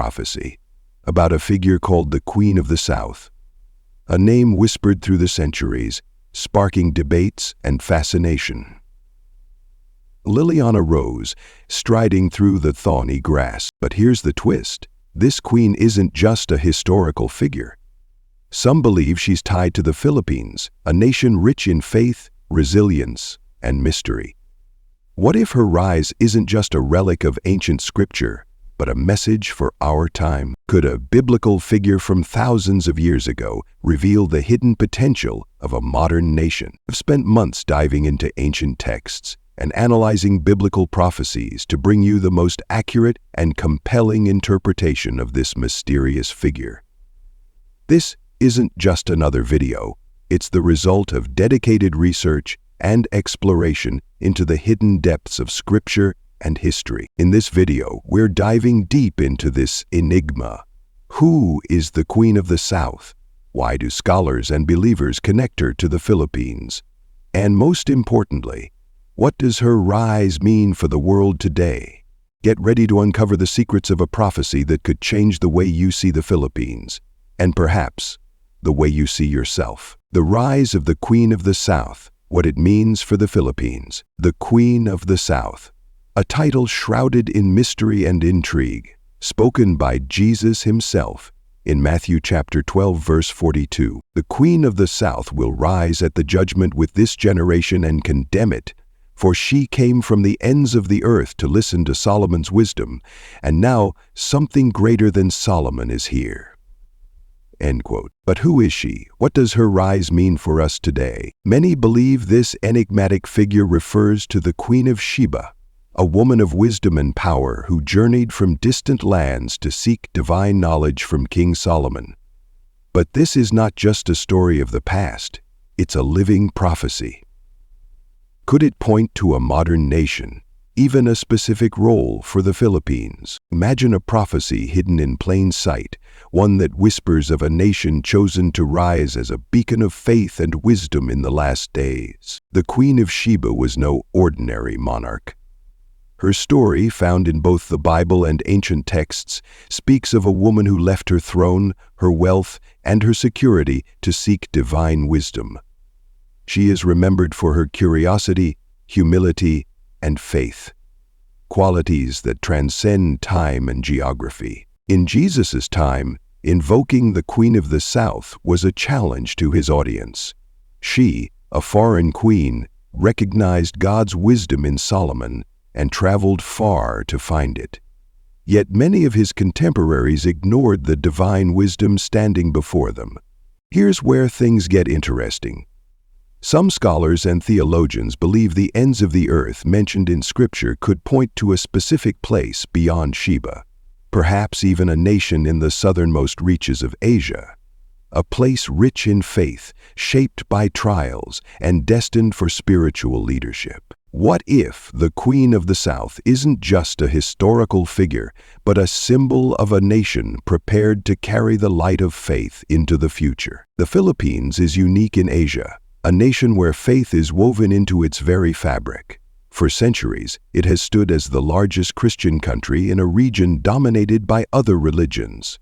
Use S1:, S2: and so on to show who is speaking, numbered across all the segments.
S1: prophecy about a figure called the Queen of the South, a name whispered through the centuries, sparking debates and fascination. Liliana rose, striding through the thorny grass. But here's the twist. This queen isn't just a historical figure. Some believe she's tied to the Philippines, a nation rich in faith, resilience, and mystery. What if her rise isn't just a relic of ancient scripture, but a message for our time? Could a biblical figure from thousands of years ago reveal the hidden potential of a modern nation? I've spent months diving into ancient texts and analyzing biblical prophecies to bring you the most accurate and compelling interpretation of this mysterious figure. This isn't just another video. It's the result of dedicated research and exploration into the hidden depths of scripture and history. In this video, we're diving deep into this enigma. Who is the Queen of the South? Why do scholars and believers connect her to the Philippines? And most importantly, what does her rise mean for the world today? Get ready to uncover the secrets of a prophecy that could change the way you see the Philippines, and perhaps the way you see yourself. The rise of the Queen of the South, what it means for the Philippines. The Queen of the South, a title shrouded in mystery and intrigue, spoken by Jesus himself in Matthew chapter 12, verse 42. The Queen of the South will rise at the judgment with this generation and condemn it, for she came from the ends of the earth to listen to Solomon's wisdom, and now something greater than Solomon is here. End quote. But who is she? What does her rise mean for us today? Many believe this enigmatic figure refers to the Queen of Sheba, a woman of wisdom and power who journeyed from distant lands to seek divine knowledge from King Solomon. But this is not just a story of the past, it's a living prophecy. Could it point to a modern nation, even a specific role for the Philippines? Imagine a prophecy hidden in plain sight, one that whispers of a nation chosen to rise as a beacon of faith and wisdom in the last days. The Queen of Sheba was no ordinary monarch. Her story, found in both the Bible and ancient texts, speaks of a woman who left her throne, her wealth, and her security to seek divine wisdom. She is remembered for her curiosity, humility, and faith, qualities that transcend time and geography. In Jesus' time, invoking the Queen of the South was a challenge to his audience. She, a foreign queen, recognized God's wisdom in Solomon and traveled far to find it. Yet many of his contemporaries ignored the divine wisdom standing before them. Here's where things get interesting. Some scholars and theologians believe the ends of the earth mentioned in Scripture could point to a specific place beyond Sheba, perhaps even a nation in the southernmost reaches of Asia, a place rich in faith, shaped by trials, and destined for spiritual leadership. What if the Queen of the South isn't just a historical figure, but a symbol of a nation prepared to carry the light of faith into the future? The Philippines is unique in Asia, a nation where faith is woven into its very fabric. For centuries, it has stood as the largest Christian country in a region dominated by other religions.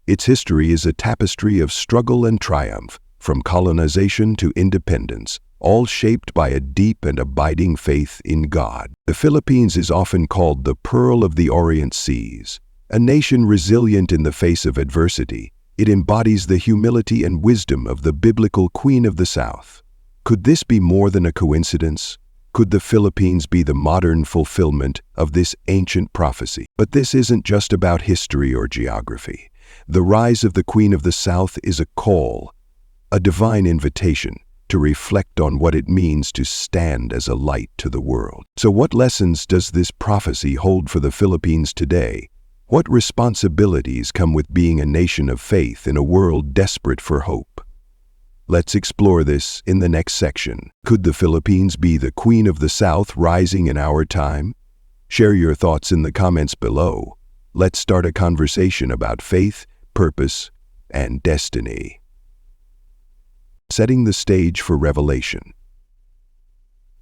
S1: Its history is a tapestry of struggle and triumph, from colonization to independence, all shaped by a deep and abiding faith in God. The Philippines is often called the Pearl of the Orient Seas, a nation resilient in the face of adversity. It embodies the humility and wisdom of the biblical Queen of the South. Could this be more than a coincidence? Could the Philippines be the modern fulfillment of this ancient prophecy? But this isn't just about history or geography. The rise of the Queen of the South is a call, a divine invitation to reflect on what it means to stand as a light to the world. So what lessons does this prophecy hold for the Philippines today? What responsibilities come with being a nation of faith in a world desperate for hope? Let's explore this in the next section. Could the Philippines be the Queen of the South rising in our time? Share your thoughts in the comments below. Let's start a conversation about faith, purpose, and destiny. Setting the stage for revelation.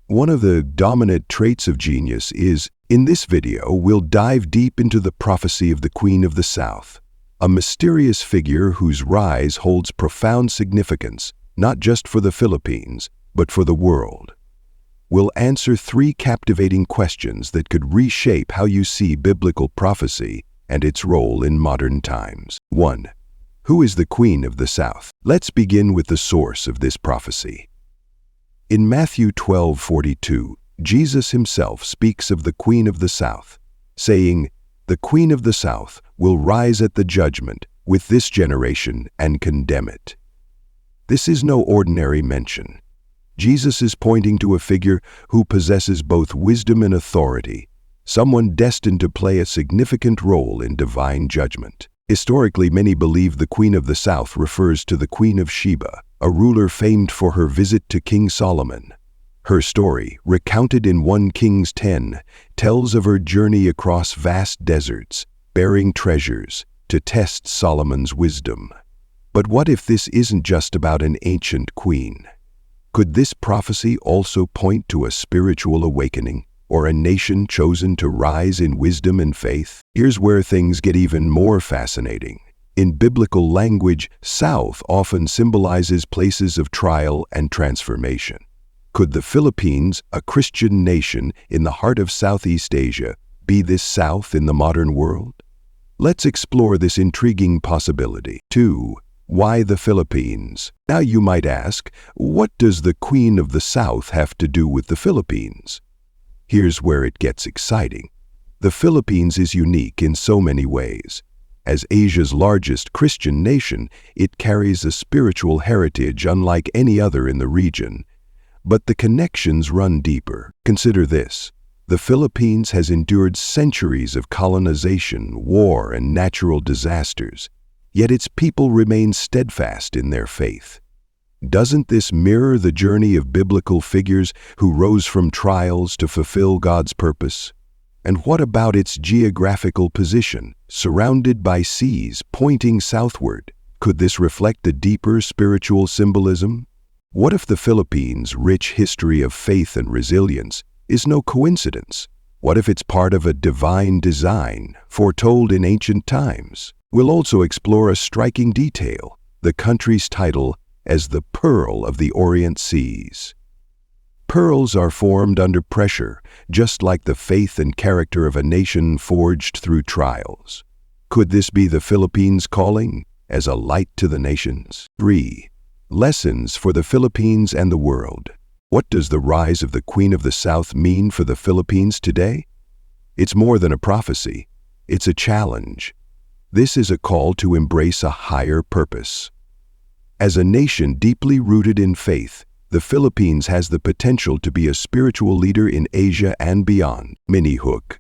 S1: One of the dominant traits of genius is In this video, we'll dive deep into the prophecy of the Queen of the South, a mysterious figure whose rise holds profound significance, not just for the Philippines, but for the world. We'll answer 3 captivating questions that could reshape how you see biblical prophecy and its role in modern times. 1. Who is the Queen of the South? Let's begin with the source of this prophecy. In Matthew 12:42, Jesus himself speaks of the Queen of the South, saying, "The Queen of the South will rise at the judgment with this generation and condemn it." This is no ordinary mention. Jesus is pointing to a figure who possesses both wisdom and authority, someone destined to play a significant role in divine judgment. Historically, many believe the Queen of the South refers to the Queen of Sheba, a ruler famed for her visit to King Solomon. Her story, recounted in 1 Kings 10, tells of her journey across vast deserts, bearing treasures, to test Solomon's wisdom. But what if this isn't just about an ancient queen? Could this prophecy also point to a spiritual awakening, or a nation chosen to rise in wisdom and faith? Here's where things get even more fascinating. In biblical language, South often symbolizes places of trial and transformation. Could the Philippines, a Christian nation in the heart of Southeast Asia, be this South in the modern world? Let's explore this intriguing possibility. 2. Why the Philippines? Now you might ask, what does the Queen of the South have to do with the Philippines? Here's where it gets exciting. The Philippines is unique in so many ways. As Asia's largest Christian nation, it carries a spiritual heritage unlike any other in the region. But the connections run deeper. Consider this. The Philippines has endured centuries of colonization, war, and natural disasters, yet its people remain steadfast in their faith. Doesn't this mirror the journey of biblical figures who rose from trials to fulfill God's purpose? And what about its geographical position, surrounded by seas pointing southward? Could this reflect a deeper spiritual symbolism? What if the Philippines' rich history of faith and resilience is no coincidence? What if it's part of a divine design foretold in ancient times? We'll also explore a striking detail, the country's title as the Pearl of the Orient Seas. Pearls are formed under pressure, just like the faith and character of a nation forged through trials. Could this be the Philippines' calling as a light to the nations? 3. Lessons for the Philippines and the world. What does the rise of the Queen of the South mean for the Philippines today? It's more than a prophecy. It's a challenge. This is a call to embrace a higher purpose. As a nation deeply rooted in faith, the Philippines has the potential to be a spiritual leader in Asia and beyond. Mini hook.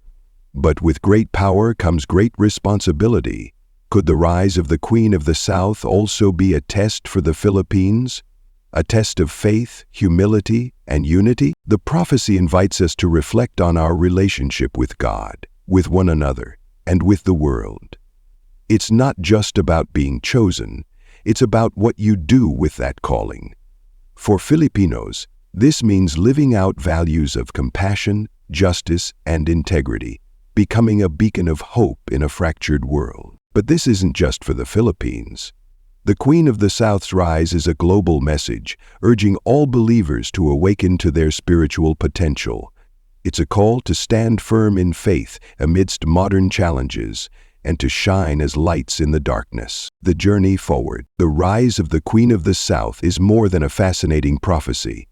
S1: But with great power comes great responsibility. Could the rise of the Queen of the South also be a test for the Philippines? A test of faith, humility, and unity? The prophecy invites us to reflect on our relationship with God, with one another, and with the world. It's not just about being chosen, it's about what you do with that calling. For Filipinos, this means living out values of compassion, justice, and integrity, becoming a beacon of hope in a fractured world. But this isn't just for the Philippines. The Queen of the South's rise is a global message, urging all believers to awaken to their spiritual potential. It's a call to stand firm in faith amidst modern challenges, and to shine as lights in the darkness. The journey forward. The rise of the Queen of the South is more than a fascinating prophecy.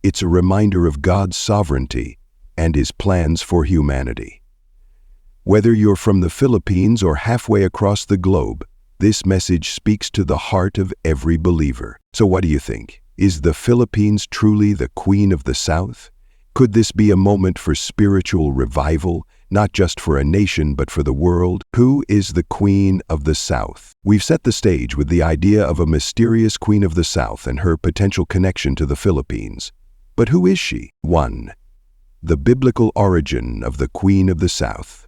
S1: It's a reminder of God's sovereignty and His plans for humanity. Whether you're from the Philippines or halfway across the globe, this message speaks to the heart of every believer. So what do you think? Is the Philippines truly the Queen of the South? Could this be a moment for spiritual revival, not just for a nation but for the world? Who is the Queen of the South? We've set the stage with the idea of a mysterious Queen of the South and her potential connection to the Philippines. But who is she? 1. The biblical origin of the Queen of the South.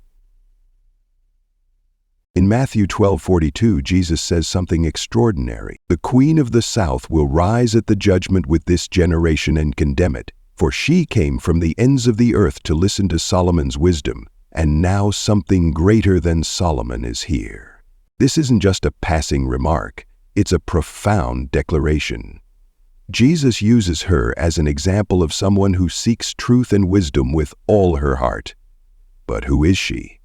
S1: In Matthew 12:42, Jesus says something extraordinary. The Queen of the South will rise at the judgment with this generation and condemn it, For she came from the ends of the earth to listen to Solomon's wisdom, and now something greater than Solomon is here. This isn't just a passing remark, it's a profound declaration. Jesus uses her as an example of someone who seeks truth and wisdom with all her heart. But who is she?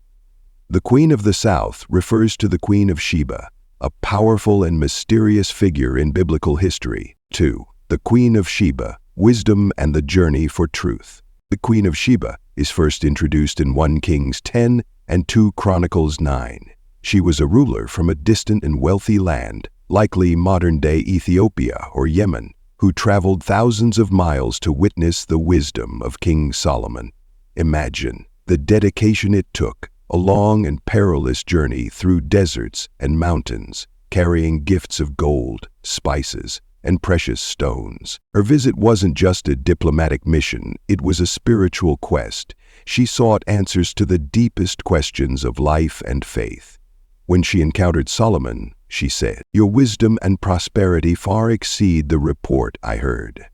S1: The Queen of the South refers to the Queen of Sheba, a powerful and mysterious figure in biblical history. 2. The Queen of Sheba, Wisdom and the Journey for Truth. The Queen of Sheba is first introduced in 1 Kings 10 and 2 Chronicles 9. She was a ruler from a distant and wealthy land, likely modern-day Ethiopia or Yemen, who traveled thousands of miles to witness the wisdom of King Solomon. Imagine the dedication it took, a long and perilous journey through deserts and mountains, carrying gifts of gold, spices, and precious stones. Her visit wasn't just a diplomatic mission, it was a spiritual quest. She sought answers to the deepest questions of life and faith. When she encountered Solomon, she said, "Your wisdom and prosperity far exceed the report I heard."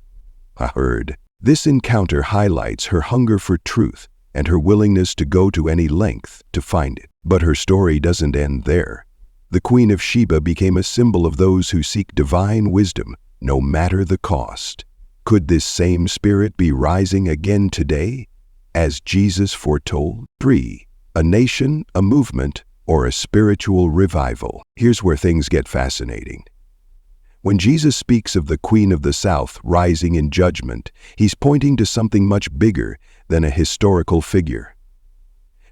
S1: This encounter highlights her hunger for truth and her willingness to go to any length to find it. But her story doesn't end there. The Queen of Sheba became a symbol of those who seek divine wisdom, no matter the cost. Could this same spirit be rising again today, as Jesus foretold? 3. A nation, a movement, or a spiritual revival. Here's where things get fascinating. When Jesus speaks of the Queen of the South rising in judgment, he's pointing to something much bigger than a historical figure.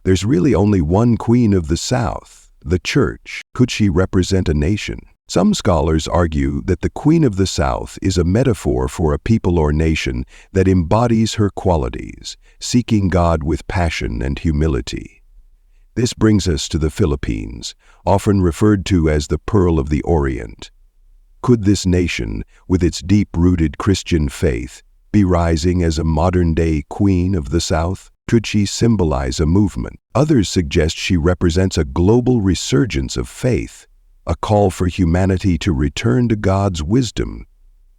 S1: There's really only one Queen of the South, the Church. Could she represent a nation? Some scholars argue that the Queen of the South is a metaphor for a people or nation that embodies her qualities, seeking God with passion and humility. This brings us to the Philippines, often referred to as the Pearl of the Orient. Could this nation, with its deep-rooted Christian faith, be rising as a modern-day Queen of the South? Could she symbolize a movement? Others suggest she represents a global resurgence of faith, a call for humanity to return to God's wisdom.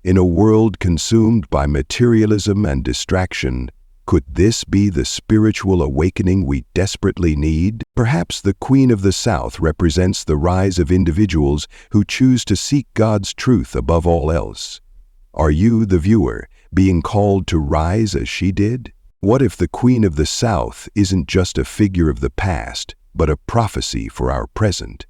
S1: In a world consumed by materialism and distraction, could this be the spiritual awakening we desperately need? Perhaps the Queen of the South represents the rise of individuals who choose to seek God's truth above all else. Are you, the viewer, being called to rise as she did? What if the Queen of the South isn't just a figure of the past, but a prophecy for our present?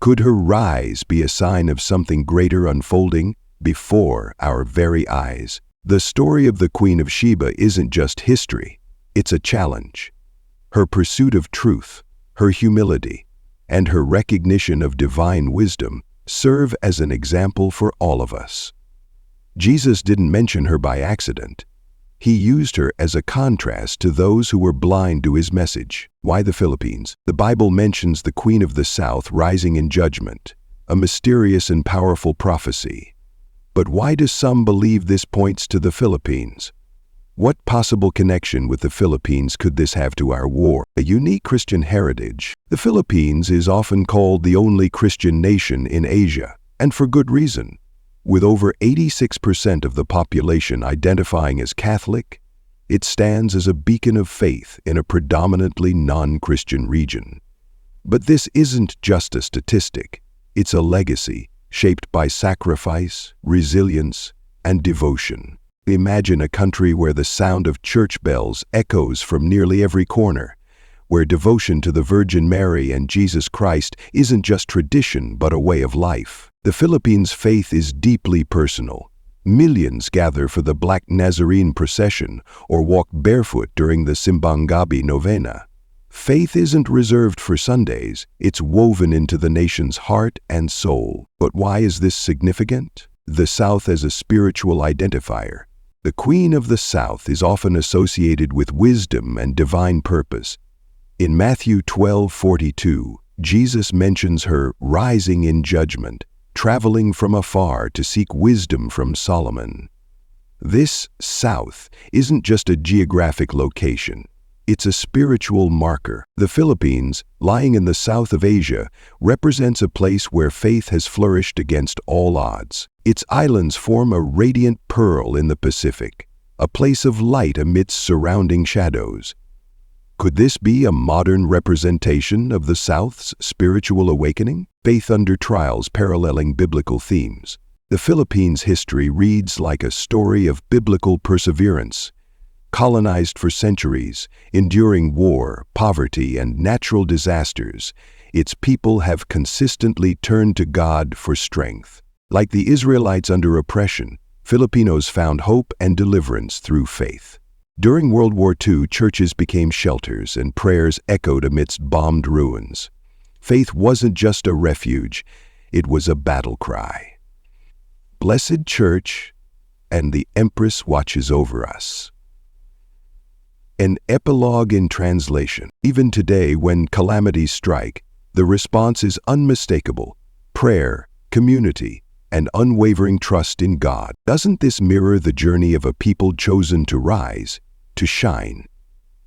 S1: Could her rise be a sign of something greater unfolding before our very eyes? The story of the Queen of Sheba isn't just history, it's a challenge. Her pursuit of truth, her humility, and her recognition of divine wisdom serve as an example for all of us. Jesus didn't mention her by accident. He used her as a contrast to those who were blind to his message. Why the Philippines? The Bible mentions the Queen of the South rising in judgment, a mysterious and powerful prophecy. But why do some believe this points to the Philippines? What possible connection with the Philippines could this have to our war? A unique Christian heritage. The Philippines is often called the only Christian nation in Asia, and for good reason. With over 86% of the population identifying as Catholic, it stands as a beacon of faith in a predominantly non-Christian region. But this isn't just a statistic, it's a legacy shaped by sacrifice, resilience, and devotion. Imagine a country where the sound of church bells echoes from nearly every corner, where devotion to the Virgin Mary and Jesus Christ isn't just tradition but a way of life. The Philippines' faith is deeply personal. Millions gather for the Black Nazarene procession or walk barefoot during the Simbang Gabi novena. Faith isn't reserved for Sundays, it's woven into the nation's heart and soul. But why is this significant? The South as a spiritual identifier. The Queen of the South is often associated with wisdom and divine purpose. In Matthew 12:42, Jesus mentions her rising in judgment, traveling from afar to seek wisdom from Solomon. This South isn't just a geographic location. It's a spiritual marker. The Philippines, lying in the south of Asia, represents a place where faith has flourished against all odds. Its islands form a radiant pearl in the Pacific, a place of light amidst surrounding shadows. Could this be a modern representation of the South's spiritual awakening? Faith under trials paralleling biblical themes. The Philippines' history reads like a story of biblical perseverance. Colonized for centuries, enduring war, poverty, and natural disasters, its people have consistently turned to God for strength. Like the Israelites under oppression, Filipinos found hope and deliverance through faith. During World War II, churches became shelters and prayers echoed amidst bombed ruins. Faith wasn't just a refuge, it was a battle cry. Blessed Church, and the Empress watches over us. An epilogue in translation. Even today, when calamities strike, the response is unmistakable: prayer, community, and unwavering trust in God. Doesn't this mirror the journey of a people chosen to rise, to shine,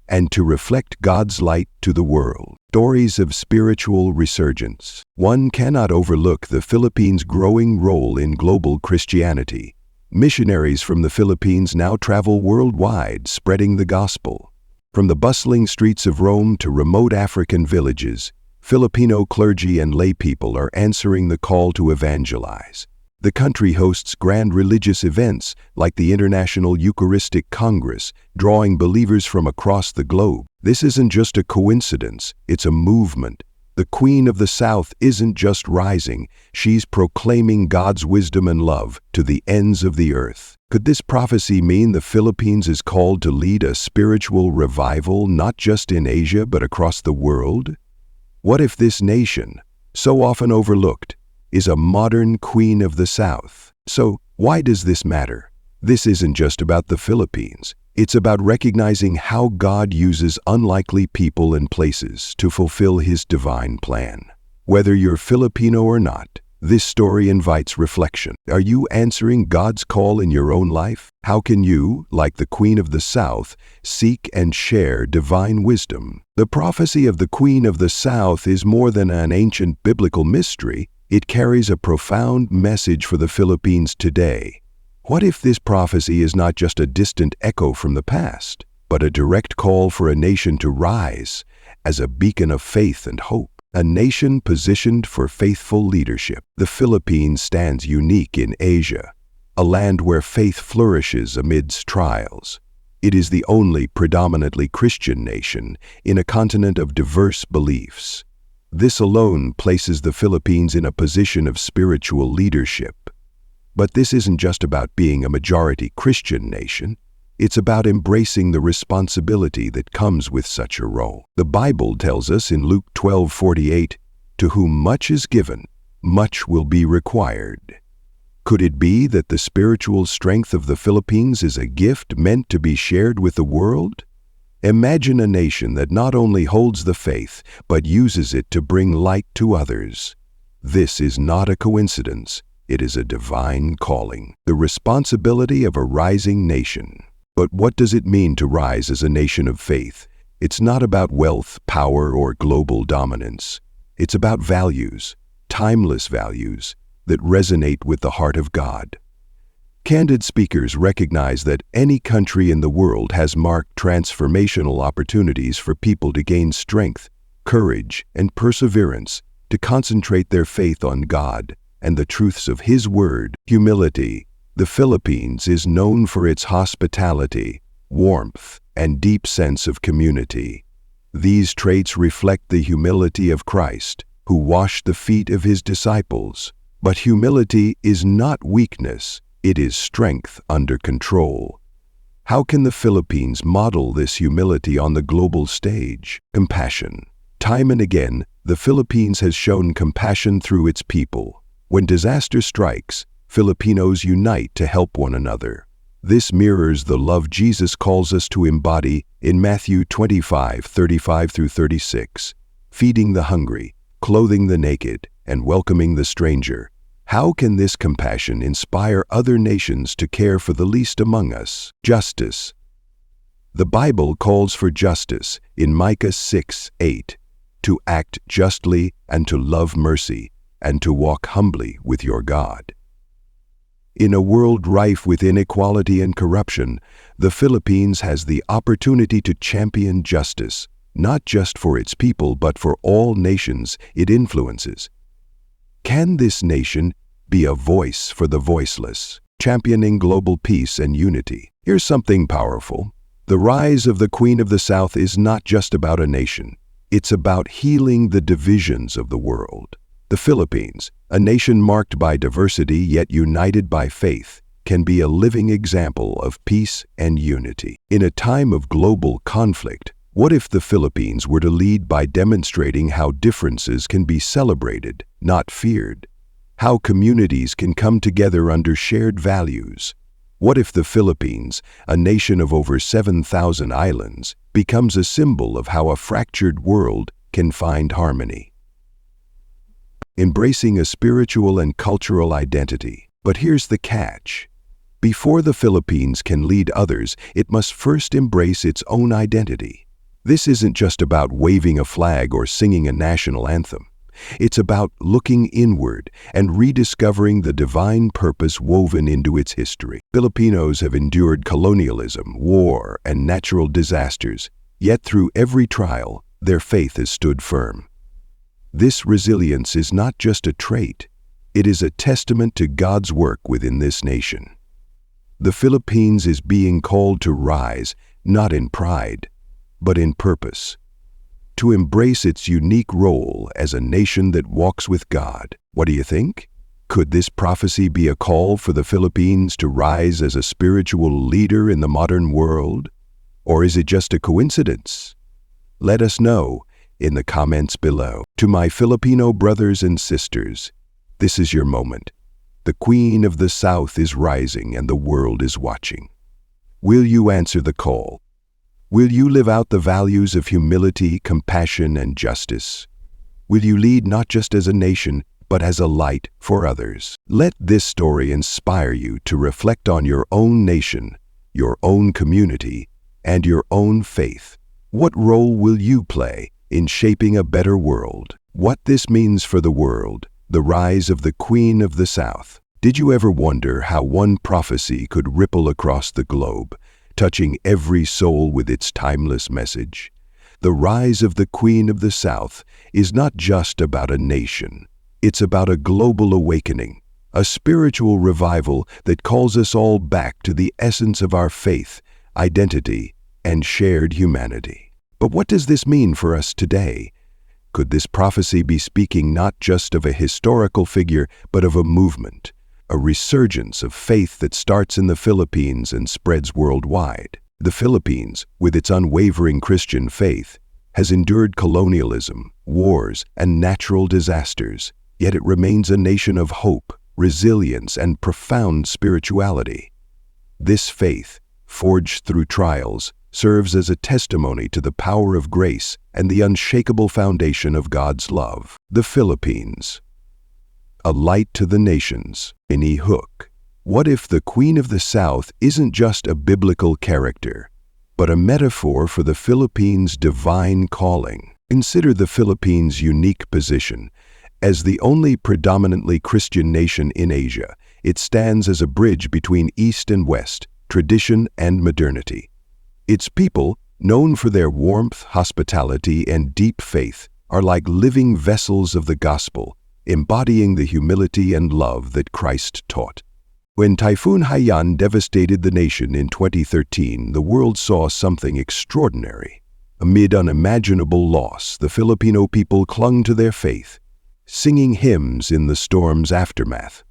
S1: and to reflect God's light to the world? Stories of spiritual resurgence. One cannot overlook the Philippines' growing role in global Christianity. Missionaries from the Philippines now travel worldwide, spreading the gospel. From the bustling streets of Rome to remote African villages, Filipino clergy and laypeople are answering the call to evangelize. The country hosts grand religious events like the International Eucharistic Congress, drawing believers from across the globe. This isn't just a coincidence, it's a movement. The Queen of the South isn't just rising, she's proclaiming God's wisdom and love to the ends of the earth. Could this prophecy mean the Philippines is called to lead a spiritual revival not just in Asia but across the world? What if this nation, so often overlooked, is a modern Queen of the South? So, why does this matter? This isn't just about the Philippines. It's about recognizing how God uses unlikely people and places to fulfill His divine plan. Whether you're Filipino or not, this story invites reflection. Are you answering God's call in your own life? How can you, like the Queen of the South, seek and share divine wisdom? The prophecy of the Queen of the South is more than an ancient biblical mystery. It carries a profound message for the Philippines today. What if this prophecy is not just a distant echo from the past, but a direct call for a nation to rise as a beacon of faith and hope? A nation positioned for faithful leadership. The Philippines stands unique in Asia, a land where faith flourishes amidst trials. It is the only predominantly Christian nation in a continent of diverse beliefs. This alone places the Philippines in a position of spiritual leadership. But this isn't just about being a majority Christian nation. It's about embracing the responsibility that comes with such a role. The Bible tells us in Luke 12:48, "To whom much is given, much will be required." Could it be that the spiritual strength of the Philippines is a gift meant to be shared with the world? Imagine a nation that not only holds the faith, but uses it to bring light to others. This is not a coincidence. It is a divine calling, the responsibility of a rising nation. But what does it mean to rise as a nation of faith? It's not about wealth, power, or global dominance. It's about values, timeless values, that resonate with the heart of God. Candid speakers recognize that any country in the world has marked transformational opportunities for people to gain strength, courage, and perseverance to concentrate their faith on God and the truths of His Word. Humility. The Philippines is known for its hospitality, warmth, and deep sense of community. These traits reflect the humility of Christ, who washed the feet of His disciples. But humility is not weakness, it is strength under control. How can the Philippines model this humility on the global stage? Compassion. Time and again, the Philippines has shown compassion through its people. When disaster strikes, Filipinos unite to help one another. This mirrors the love Jesus calls us to embody in Matthew 25:35-36, feeding the hungry, clothing the naked, and welcoming the stranger. How can this compassion inspire other nations to care for the least among us? Justice. The Bible calls for justice in Micah 6:8, to act justly and to love mercy and to walk humbly with your God. In a world rife with inequality and corruption, The Philippines has the opportunity to champion justice, not just for its people but for all nations it influences. Can this nation be a voice for the voiceless, championing global peace and unity? Here's something powerful. The rise of the Queen of the South is not just about a nation. It's about healing the divisions of the world. The Philippines, a nation marked by diversity yet united by faith, can be a living example of peace and unity. In a time of global conflict, what if the Philippines were to lead by demonstrating how differences can be celebrated, not feared? How communities can come together under shared values? What if the Philippines, a nation of over 7,000 islands, becomes a symbol of how a fractured world can find harmony? Embracing a spiritual and cultural identity. But here's the catch. Before the Philippines can lead others, it must first embrace its own identity. This isn't just about waving a flag or singing a national anthem. It's about looking inward and rediscovering the divine purpose woven into its history. Filipinos have endured colonialism, war, and natural disasters, yet through every trial, their faith has stood firm. This resilience is not just a trait, it is a testament to God's work within this nation. The Philippines is being called to rise, not in pride, but in purpose, to embrace its unique role as a nation that walks with God. What do you think? Could this prophecy be a call for the Philippines to rise as a spiritual leader in the modern world? Or is it just a coincidence? Let us know in the comments below. To my Filipino brothers and sisters, this is your moment. The Queen of the South is rising and the world is watching. Will you answer the call? Will you live out the values of humility, compassion, and justice? Will you lead not just as a nation, but as a light for others? Let this story inspire you to reflect on your own nation, your own community, and your own faith. What role will you play in shaping a better world? What this means for the world, the rise of the Queen of the South. Did you ever wonder how one prophecy could ripple across the globe, touching every soul with its timeless message? The rise of the Queen of the South is not just about a nation. It's about a global awakening, a spiritual revival that calls us all back to the essence of our faith, identity, and shared humanity. But what does this mean for us today? Could this prophecy be speaking not just of a historical figure, but of a movement, a resurgence of faith that starts in the Philippines and spreads worldwide? The Philippines, with its unwavering Christian faith, has endured colonialism, wars, and natural disasters, yet it remains a nation of hope, resilience, and profound spirituality. This faith, forged through trials, serves as a testimony to the power of grace and the unshakable foundation of God's love. The Philippines, a light to the nations. Any hook. What if the Queen of the South isn't just a biblical character, but a metaphor for the Philippines' divine calling? Consider the Philippines' unique position. As the only predominantly Christian nation in Asia, it stands as a bridge between East and West, tradition and modernity. Its people, known for their warmth, hospitality, and deep faith, are like living vessels of the gospel, embodying the humility and love that Christ taught. When Typhoon Haiyan devastated the nation in 2013, the world saw something extraordinary. Amid unimaginable loss, the Filipino people clung to their faith, singing hymns in the storm's aftermath.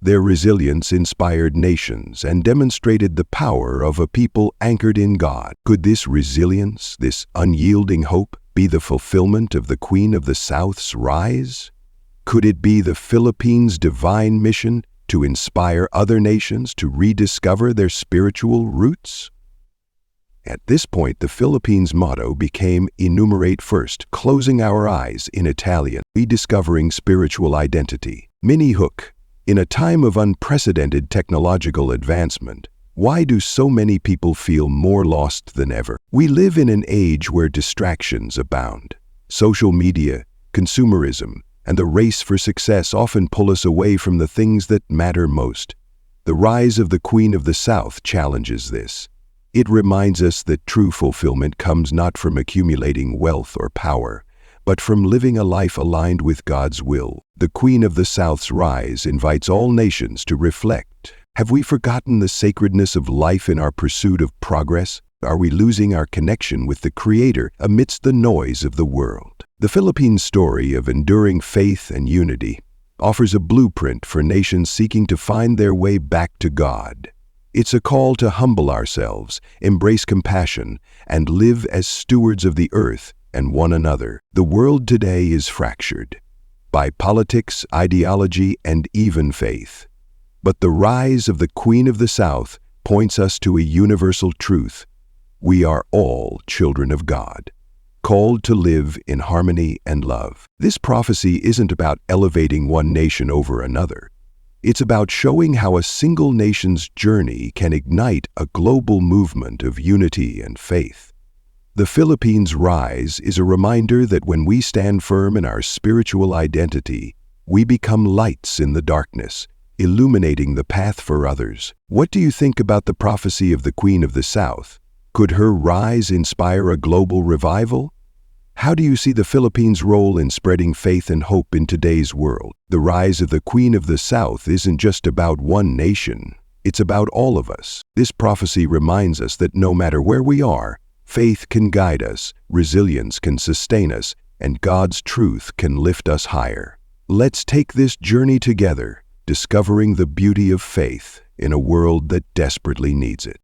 S1: Their resilience inspired nations and demonstrated the power of a people anchored in God. Could this resilience, this unyielding hope, be the fulfillment of the Queen of the South's rise? Could it be the Philippines' divine mission to inspire other nations to rediscover their spiritual roots? At this point, the Philippines' motto became "Enumerate First," closing our eyes in Italian, rediscovering spiritual identity. Mini hook. In a time of unprecedented technological advancement, why do so many people feel more lost than ever? We live in an age where distractions abound. Social media, consumerism, and the race for success often pull us away from the things that matter most. The rise of the Queen of the South challenges this. It reminds us that true fulfillment comes not from accumulating wealth or power, but from living a life aligned with God's will. The Queen of the South's rise invites all nations to reflect. Have we forgotten the sacredness of life in our pursuit of progress? Are we losing our connection with the Creator amidst the noise of the world? The Philippine story of enduring faith and unity offers a blueprint for nations seeking to find their way back to God. It's a call to humble ourselves, embrace compassion, and live as stewards of the earth and one another. The world today is fractured by politics, ideology, and even faith. But the rise of the Queen of the South points us to a universal truth. We are all children of God, called to live in harmony and love. This prophecy isn't about elevating one nation over another. It's about showing how a single nation's journey can ignite a global movement of unity and faith. The Philippines' rise is a reminder that when we stand firm in our spiritual identity, we become lights in the darkness, illuminating the path for others. What do you think about the prophecy of the Queen of the South? Could her rise inspire a global revival? How do you see the Philippines' role in spreading faith and hope in today's world? The rise of the Queen of the South isn't just about one nation. It's about all of us. This prophecy reminds us that no matter where we are, faith can guide us, resilience can sustain us, and God's truth can lift us higher. Let's take this journey together, discovering the beauty of faith in a world that desperately needs it.